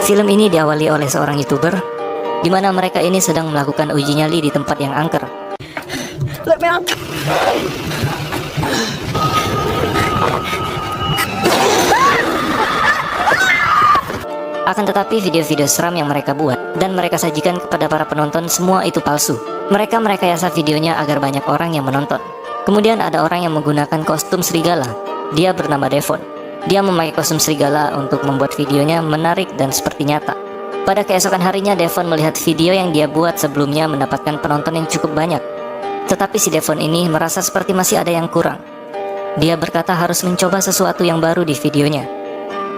Film ini diawali oleh seorang YouTuber, di mana mereka ini sedang melakukan uji nyali di tempat yang angker. Let me out. Akan tetapi video-video seram yang mereka buat dan mereka sajikan kepada para penonton semua itu palsu. Mereka merekayasa videonya agar banyak orang yang menonton. Kemudian ada orang yang menggunakan kostum serigala. Dia bernama Devon. Dia memakai kostum serigala untuk membuat videonya menarik dan seperti nyata. Pada keesokan harinya, Devon melihat video yang dia buat sebelumnya mendapatkan penonton yang cukup banyak. Tetapi si Devon ini merasa seperti masih ada yang kurang. Dia berkata harus mencoba sesuatu yang baru di videonya,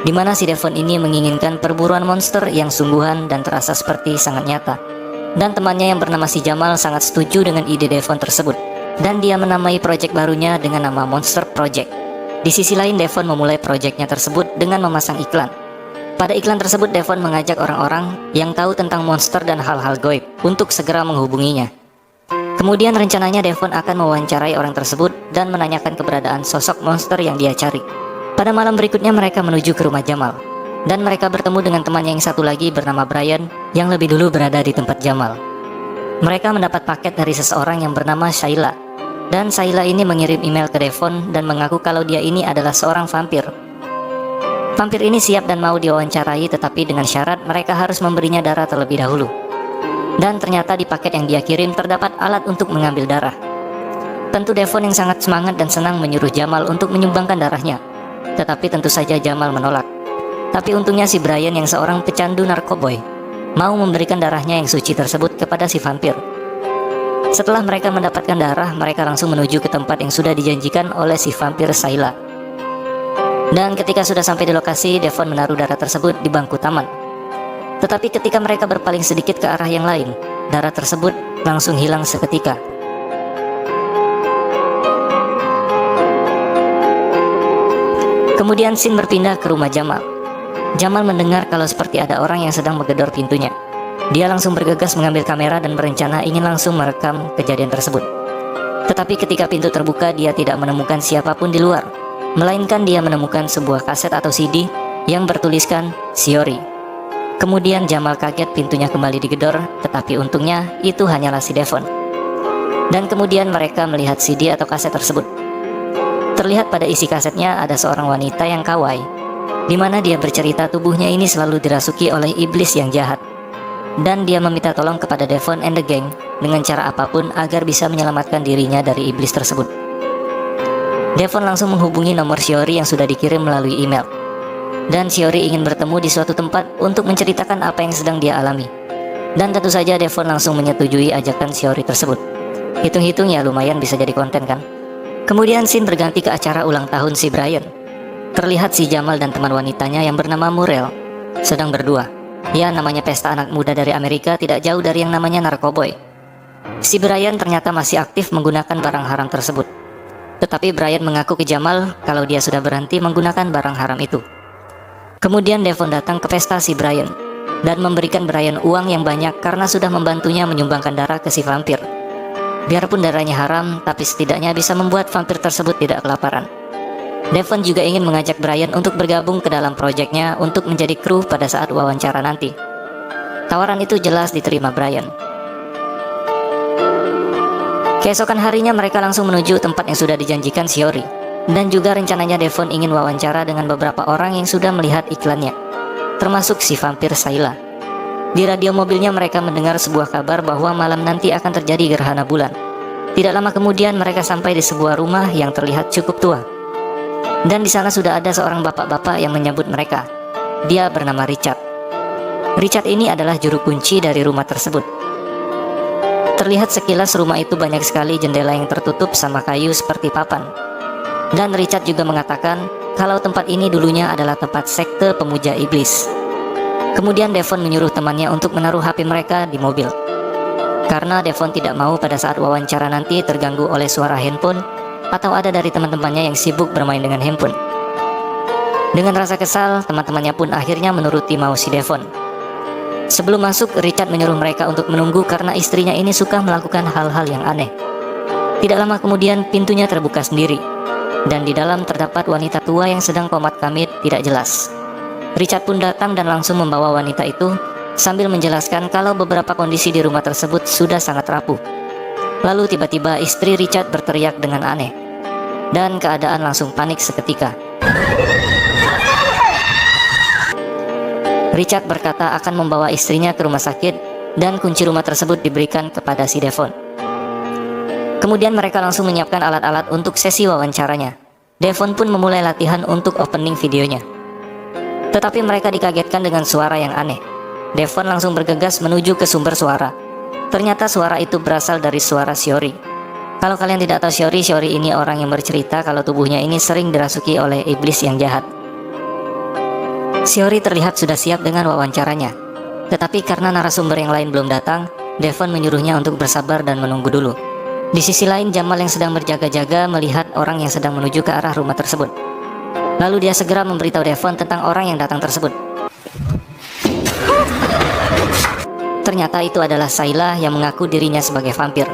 di mana si Devon ini menginginkan perburuan monster yang sungguhan dan terasa seperti sangat nyata. Dan temannya yang bernama si Jamal sangat setuju dengan ide Devon tersebut, dan dia menamai proyek barunya dengan nama Monster Project. Di sisi lain, Devon memulai proyeknya tersebut dengan memasang iklan. Pada iklan tersebut, Devon mengajak orang-orang yang tahu tentang monster dan hal-hal goib untuk segera menghubunginya. Kemudian rencananya Devon akan mewawancarai orang tersebut dan menanyakan keberadaan sosok monster yang dia cari. Pada malam berikutnya mereka menuju ke rumah Jamal, dan mereka bertemu dengan temannya yang satu lagi bernama Brian yang lebih dulu berada di tempat Jamal. Mereka mendapat paket dari seseorang yang bernama Shayla, dan Shayla ini mengirim email ke Devon dan mengaku kalau dia ini adalah seorang vampir. Vampir ini siap dan mau diwawancarai, tetapi dengan syarat mereka harus memberinya darah terlebih dahulu. Dan ternyata di paket yang dia kirim terdapat alat untuk mengambil darah. Tentu Devon yang sangat semangat dan senang menyuruh Jamal untuk menyumbangkan darahnya. Tetapi tentu saja Jamal menolak. Tapi untungnya si Brian yang seorang pecandu narkoboy mau memberikan darahnya yang suci tersebut kepada si vampir. Setelah mereka mendapatkan darah, mereka langsung menuju ke tempat yang sudah dijanjikan oleh si vampir Shayla. Dan ketika sudah sampai di lokasi, Devon menaruh darah tersebut di bangku taman. Tetapi ketika mereka berpaling sedikit ke arah yang lain, darah tersebut langsung hilang seketika. Kemudian scene berpindah ke rumah Jamal. Jamal mendengar kalau seperti ada orang yang sedang menggedor pintunya. Dia langsung bergegas mengambil kamera dan berencana ingin langsung merekam kejadian tersebut. Tetapi ketika pintu terbuka, dia tidak menemukan siapapun di luar, melainkan dia menemukan sebuah kaset atau CD yang bertuliskan Shiori. Kemudian Jamal kaget, pintunya kembali digedor, tetapi untungnya itu hanyalah si Devon. Dan kemudian mereka melihat CD atau kaset tersebut. Terlihat pada isi kasetnya ada seorang wanita yang kawaii, di mana dia bercerita tubuhnya ini selalu dirasuki oleh iblis yang jahat. Dan dia meminta tolong kepada Devon and the gang dengan cara apapun agar bisa menyelamatkan dirinya dari iblis tersebut. Devon langsung menghubungi nomor Shiori yang sudah dikirim melalui email. Dan Shiori ingin bertemu di suatu tempat untuk menceritakan apa yang sedang dia alami. Dan tentu saja Devon langsung menyetujui ajakan Shiori tersebut. Hitung-hitung ya lumayan bisa jadi konten kan. Kemudian scene berganti ke acara ulang tahun si Brian. Terlihat si Jamal dan teman wanitanya yang bernama Muriel sedang berdua. Ya, namanya pesta anak muda dari Amerika tidak jauh dari yang namanya narkoboy. Si Brian ternyata masih aktif menggunakan barang haram tersebut. Tetapi Brian mengaku ke Jamal kalau dia sudah berhenti menggunakan barang haram itu. Kemudian Devon datang ke pesta si Brian dan memberikan Brian uang yang banyak karena sudah membantunya menyumbangkan darah ke si vampir. Biarpun darahnya haram, tapi setidaknya bisa membuat vampir tersebut tidak kelaparan. Devon juga ingin mengajak Brian untuk bergabung ke dalam proyeknya untuk menjadi kru pada saat wawancara nanti. Tawaran itu jelas diterima Brian. Keesokan harinya mereka langsung menuju tempat yang sudah dijanjikan Shiori. Dan juga rencananya Devon ingin wawancara dengan beberapa orang yang sudah melihat iklannya, termasuk si vampir Shayla. Di radio mobilnya mereka mendengar sebuah kabar bahwa malam nanti akan terjadi gerhana bulan. Tidak lama kemudian mereka sampai di sebuah rumah yang terlihat cukup tua. Dan di sana sudah ada seorang bapak-bapak yang menyambut mereka. Dia bernama Richard. Richard ini adalah juru kunci dari rumah tersebut. Terlihat sekilas rumah itu banyak sekali jendela yang tertutup sama kayu seperti papan. Dan Richard juga mengatakan kalau tempat ini dulunya adalah tempat sekte pemuja iblis. Kemudian Devon menyuruh temannya untuk menaruh HP mereka di mobil, karena Devon tidak mau pada saat wawancara nanti terganggu oleh suara handphone atau ada dari teman-temannya yang sibuk bermain dengan handphone. Dengan rasa kesal, teman-temannya pun akhirnya menuruti mau si Devon. Sebelum masuk, Richard menyuruh mereka untuk menunggu karena istrinya ini suka melakukan hal-hal yang aneh. Tidak lama kemudian pintunya terbuka sendiri, dan di dalam terdapat wanita tua yang sedang komat kamit tidak jelas. Richard pun datang dan langsung membawa wanita itu sambil menjelaskan kalau beberapa kondisi di rumah tersebut sudah sangat rapuh. Lalu tiba-tiba istri Richard berteriak dengan aneh, dan keadaan langsung panik seketika. Richard berkata akan membawa istrinya ke rumah sakit dan kunci rumah tersebut diberikan kepada si Devon. Kemudian mereka langsung menyiapkan alat-alat untuk sesi wawancaranya. Devon pun memulai latihan untuk opening videonya. Tetapi mereka dikagetkan dengan suara yang aneh. Devon langsung bergegas menuju ke sumber suara. Ternyata suara itu berasal dari suara Shiori. Kalau kalian tidak tahu Shiori ini orang yang bercerita kalau tubuhnya ini sering dirasuki oleh iblis yang jahat. Shiori terlihat sudah siap dengan wawancaranya. Tetapi karena narasumber yang lain belum datang, Devon menyuruhnya untuk bersabar dan menunggu dulu. Di sisi lain, Jamal yang sedang berjaga-jaga melihat orang yang sedang menuju ke arah rumah tersebut. Lalu dia segera memberitahu Devon tentang orang yang datang tersebut. Ternyata itu adalah Sayla yang mengaku dirinya sebagai vampir.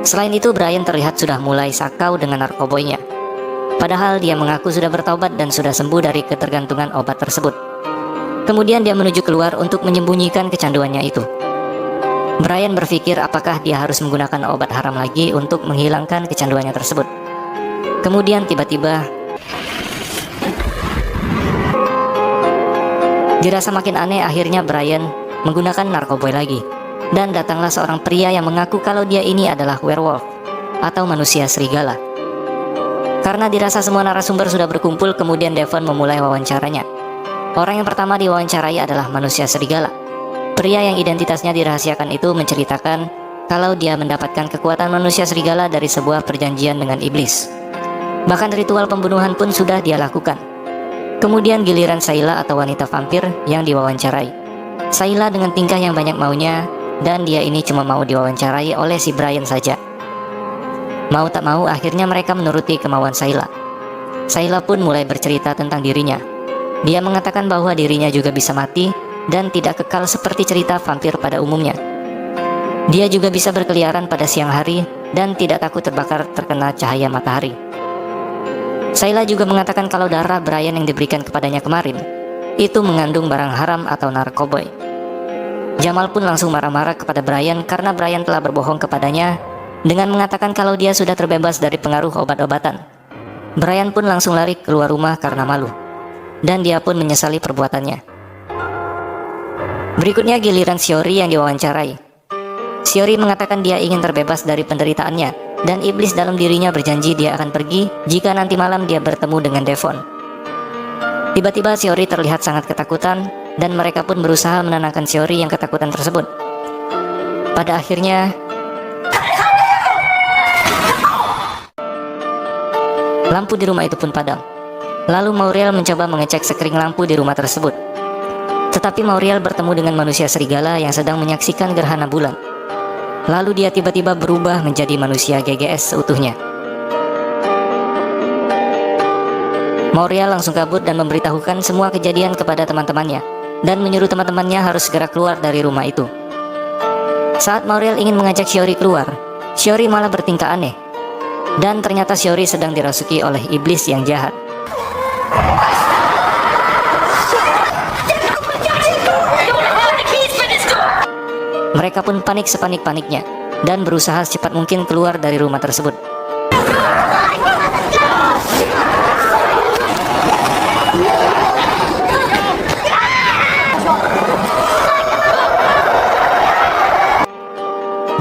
Selain itu, Brian terlihat sudah mulai sakau dengan narkoboynya. Padahal dia mengaku sudah bertaubat dan sudah sembuh dari ketergantungan obat tersebut. Kemudian dia menuju keluar untuk menyembunyikan kecanduannya itu. Brian berpikir apakah dia harus menggunakan obat haram lagi untuk menghilangkan kecanduannya tersebut. Kemudian tiba-tiba dirasa makin aneh, akhirnya Brian menggunakan narkoboy lagi. Dan datanglah seorang pria yang mengaku kalau dia ini adalah werewolf atau manusia serigala. Karena dirasa semua narasumber sudah berkumpul, kemudian Devon memulai wawancaranya. Orang yang pertama diwawancarai adalah manusia serigala. Pria yang identitasnya dirahasiakan itu menceritakan kalau dia mendapatkan kekuatan manusia serigala dari sebuah perjanjian dengan iblis. Bahkan ritual pembunuhan pun sudah dia lakukan. Kemudian giliran Sayla atau wanita vampir yang diwawancarai. Sayla dengan tingkah yang banyak maunya, dan dia ini cuma mau diwawancarai oleh si Brian saja. Mau tak mau, akhirnya mereka menuruti kemauan Sayla. Sayla pun mulai bercerita tentang dirinya. Dia mengatakan bahwa dirinya juga bisa mati dan tidak kekal seperti cerita vampir pada umumnya. Dia juga bisa berkeliaran pada siang hari dan tidak takut terbakar terkena cahaya matahari. Sayla juga mengatakan kalau darah Brian yang diberikan kepadanya kemarin itu mengandung barang haram atau narkoboy. Jamal pun langsung marah-marah kepada Brian karena Brian telah berbohong kepadanya dengan mengatakan kalau dia sudah terbebas dari pengaruh obat-obatan. Brian pun langsung lari keluar rumah karena malu, dan dia pun menyesali perbuatannya. Berikutnya giliran Shiori yang diwawancarai. Shiori mengatakan dia ingin terbebas dari penderitaannya, dan iblis dalam dirinya berjanji dia akan pergi jika nanti malam dia bertemu dengan Devon. Tiba-tiba Shiori terlihat sangat ketakutan, dan mereka pun berusaha menenangkan Shiori yang ketakutan tersebut. Pada akhirnya, lampu di rumah itu pun padam. Lalu Mauriel mencoba mengecek sekring lampu di rumah tersebut. Tetapi Mauriel bertemu dengan manusia serigala yang sedang menyaksikan gerhana bulan. Lalu dia tiba-tiba berubah menjadi manusia GGS seutuhnya. Mauriel langsung kabur dan memberitahukan semua kejadian kepada teman-temannya, dan menyuruh teman-temannya harus segera keluar dari rumah itu. Saat Mauriel ingin mengajak Shiori keluar, Shiori malah bertingkah aneh. Dan ternyata Shiori sedang dirasuki oleh iblis yang jahat. Mereka pun panik sepanik-paniknya dan berusaha secepat mungkin keluar dari rumah tersebut.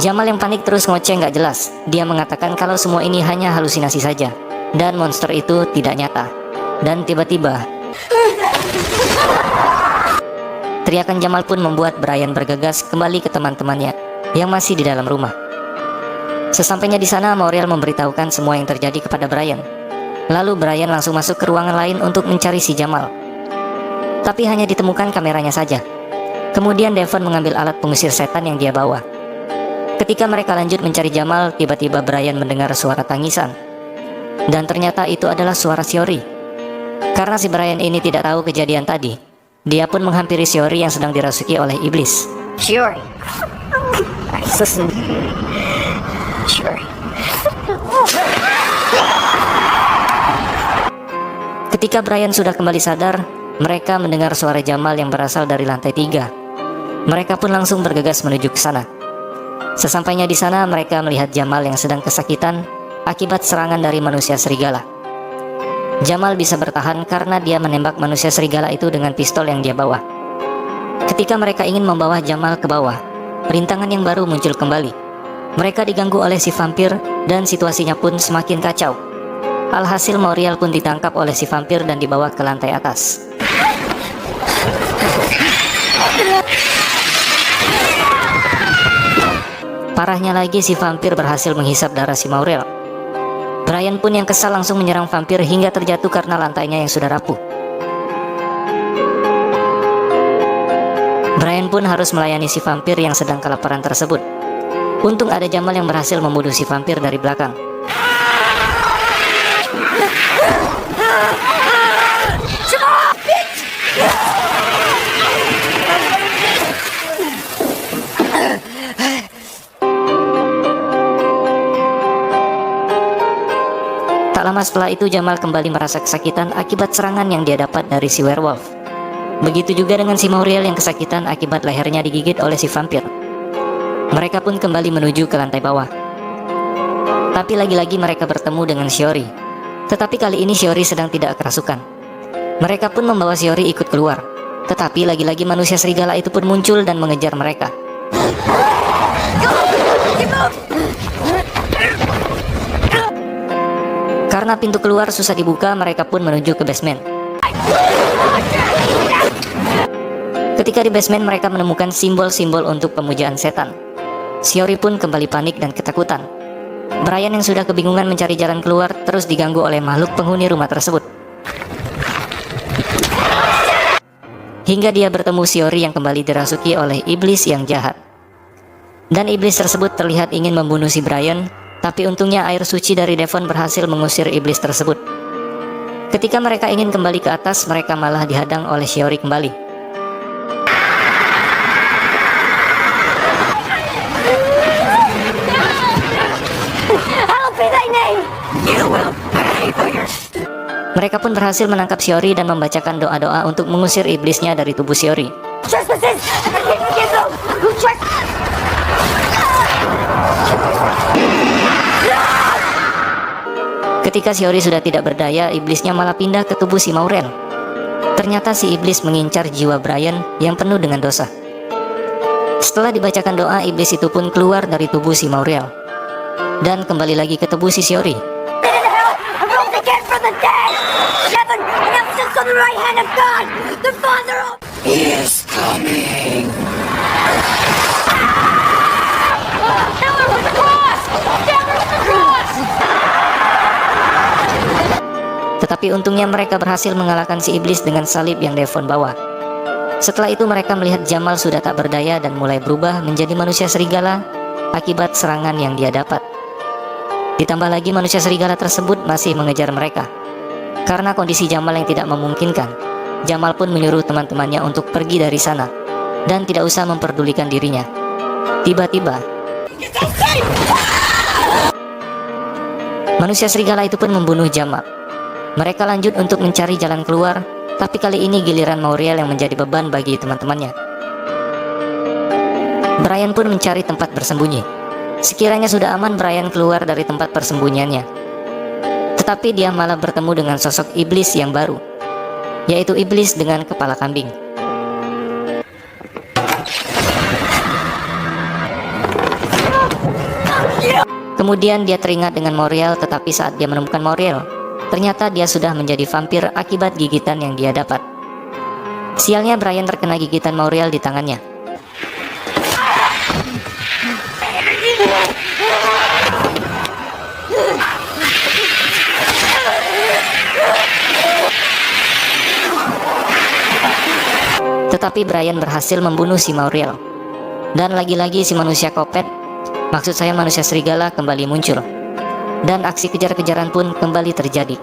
Jamal yang panik terus ngoceh nggak jelas. Dia mengatakan kalau semua ini hanya halusinasi saja, dan monster itu tidak nyata. Dan tiba-tiba teriakan Jamal pun membuat Brian bergegas kembali ke teman-temannya yang masih di dalam rumah. Sesampainya di sana, Mauriel memberitahukan semua yang terjadi kepada Brian. Lalu Brian langsung masuk ke ruangan lain untuk mencari si Jamal. Tapi hanya ditemukan kameranya saja. Kemudian Devon mengambil alat pengusir setan yang dia bawa. Ketika mereka lanjut mencari Jamal, tiba-tiba Brian mendengar suara tangisan. Dan ternyata itu adalah suara Shiori. Karena si Brian ini tidak tahu kejadian tadi, dia pun menghampiri Shiori yang sedang dirasuki oleh iblis. Shiori. Listen. Shiori. Ketika Brian sudah kembali sadar, mereka mendengar suara Jamal yang berasal dari lantai 3. Mereka pun langsung bergegas menuju ke sana. Sesampainya di sana, mereka melihat Jamal yang sedang kesakitan akibat serangan dari manusia serigala. Jamal bisa bertahan karena dia menembak manusia serigala itu dengan pistol yang dia bawa. Ketika mereka ingin membawa Jamal ke bawah, rintangan yang baru muncul kembali. Mereka diganggu oleh si vampir dan situasinya pun semakin kacau. Alhasil Mauriel pun ditangkap oleh si vampir dan dibawa ke lantai atas. Parahnya lagi, si vampir berhasil menghisap darah si Mauriel. Brian pun yang kesal langsung menyerang vampir hingga terjatuh karena lantainya yang sudah rapuh. Brian pun harus melayani si vampir yang sedang kelaparan tersebut. Untung ada Jamal yang berhasil membunuh si vampir dari belakang. Tak lama setelah itu, Jamal kembali merasa kesakitan akibat serangan yang dia dapat dari si werewolf. Begitu juga dengan si Mauriel yang kesakitan akibat lehernya digigit oleh si vampir. Mereka pun kembali menuju ke lantai bawah. Tapi lagi-lagi mereka bertemu dengan Shiori. Tetapi kali ini Shiori sedang tidak kerasukan. Mereka pun membawa Shiori ikut keluar. Tetapi lagi-lagi manusia serigala itu pun muncul dan mengejar mereka. Karena pintu keluar susah dibuka, mereka pun menuju ke basement. Ketika di basement, mereka menemukan simbol-simbol untuk pemujaan setan. Shiori pun kembali panik dan ketakutan. Brian yang sudah kebingungan mencari jalan keluar terus diganggu oleh makhluk penghuni rumah tersebut. Hingga dia bertemu Shiori yang kembali dirasuki oleh iblis yang jahat. Dan iblis tersebut terlihat ingin membunuh si Brian, tapi untungnya air suci dari Devon berhasil mengusir iblis tersebut. Ketika mereka ingin kembali ke atas, mereka malah dihadang oleh Shiori kembali. Mereka pun berhasil menangkap Shiori dan membacakan doa-doa untuk mengusir iblisnya dari tubuh Shiori. Ketika Shiori sudah tidak berdaya, iblisnya malah pindah ke tubuh si Mauriel. Ternyata si iblis mengincar jiwa Brian yang penuh dengan dosa. Setelah dibacakan doa, iblis itu pun keluar dari tubuh si Mauriel dan kembali lagi ke tubuh si Shiori. Tetapi untungnya mereka berhasil mengalahkan si iblis dengan salib yang Devon bawa. Setelah itu mereka melihat Jamal sudah tak berdaya dan mulai berubah menjadi manusia serigala akibat serangan yang dia dapat. Ditambah lagi manusia serigala tersebut masih mengejar mereka. Karena kondisi Jamal yang tidak memungkinkan, Jamal pun menyuruh teman-temannya untuk pergi dari sana dan tidak usah memperdulikan dirinya. Tiba-tiba manusia serigala itu pun membunuh Jamal. Mereka lanjut untuk mencari jalan keluar, tapi kali ini giliran Mauriel yang menjadi beban bagi teman-temannya. Brian pun mencari tempat bersembunyi. Sekiranya sudah aman, Brian keluar dari tempat persembunyiannya. Tetapi dia malah bertemu dengan sosok iblis yang baru, yaitu iblis dengan kepala kambing. Kemudian dia teringat dengan Mauriel, tetapi saat dia menemukan Mauriel, ternyata dia sudah menjadi vampir akibat gigitan yang dia dapat. Sialnya Brian terkena gigitan Mauriel di tangannya. Tetapi Brian berhasil membunuh si Mauriel. Dan lagi-lagi si manusia kopet, maksud saya manusia serigala, kembali muncul. Dan aksi kejar-kejaran pun kembali terjadi.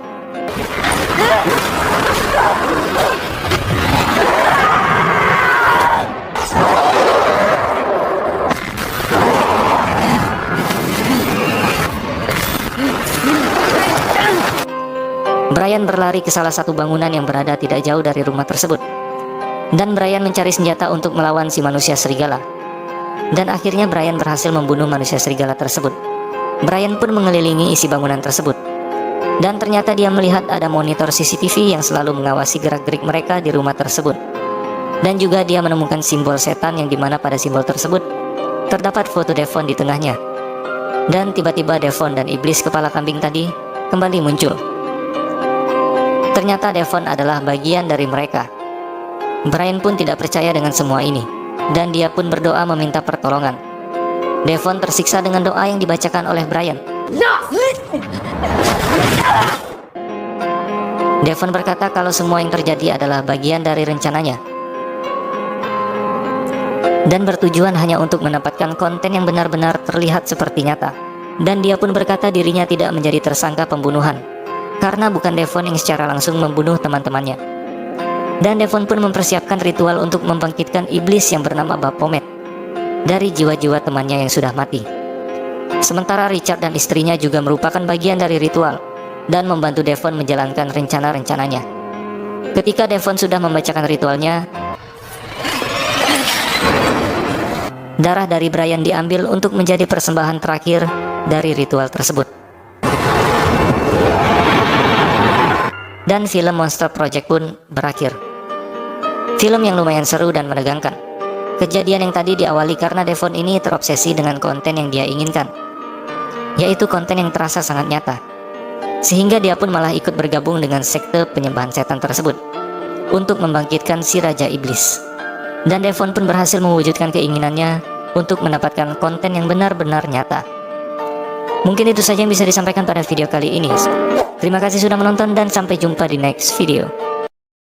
Brian berlari ke salah satu bangunan yang berada tidak jauh dari rumah tersebut. Dan Brian mencari senjata untuk melawan si manusia serigala. Dan akhirnya Brian berhasil membunuh manusia serigala tersebut. Brian pun mengelilingi isi bangunan tersebut. Dan ternyata dia melihat ada monitor CCTV yang selalu mengawasi gerak-gerik mereka di rumah tersebut. Dan juga dia menemukan simbol setan yang dimana pada simbol tersebut terdapat foto Devon di tengahnya. Dan tiba-tiba Devon dan iblis kepala kambing tadi kembali muncul. Ternyata Devon adalah bagian dari mereka. Brian pun tidak percaya dengan semua ini, dan dia pun berdoa meminta pertolongan. Devon tersiksa dengan doa yang dibacakan oleh Brian. Devon berkata kalau semua yang terjadi adalah bagian dari rencananya, dan bertujuan hanya untuk mendapatkan konten yang benar-benar terlihat seperti nyata. Dan dia pun berkata dirinya tidak menjadi tersangka pembunuhan, karena bukan Devon yang secara langsung membunuh teman-temannya. Dan Devon pun mempersiapkan ritual untuk membangkitkan iblis yang bernama Baphomet dari jiwa-jiwa temannya yang sudah mati. Sementara Richard dan istrinya juga merupakan bagian dari ritual dan membantu Devon menjalankan rencana-rencananya. Ketika Devon sudah membacakan ritualnya, darah dari Brian diambil untuk menjadi persembahan terakhir dari ritual tersebut. Dan film Monster Project pun berakhir. Film yang lumayan seru dan menegangkan. Kejadian yang tadi diawali karena Devon ini terobsesi dengan konten yang dia inginkan, yaitu konten yang terasa sangat nyata. Sehingga dia pun malah ikut bergabung dengan sekte penyembahan setan tersebut untuk membangkitkan si Raja Iblis. Dan Devon pun berhasil mewujudkan keinginannya untuk mendapatkan konten yang benar-benar nyata. Mungkin itu saja yang bisa disampaikan pada video kali ini. Terima kasih sudah menonton dan sampai jumpa di next video.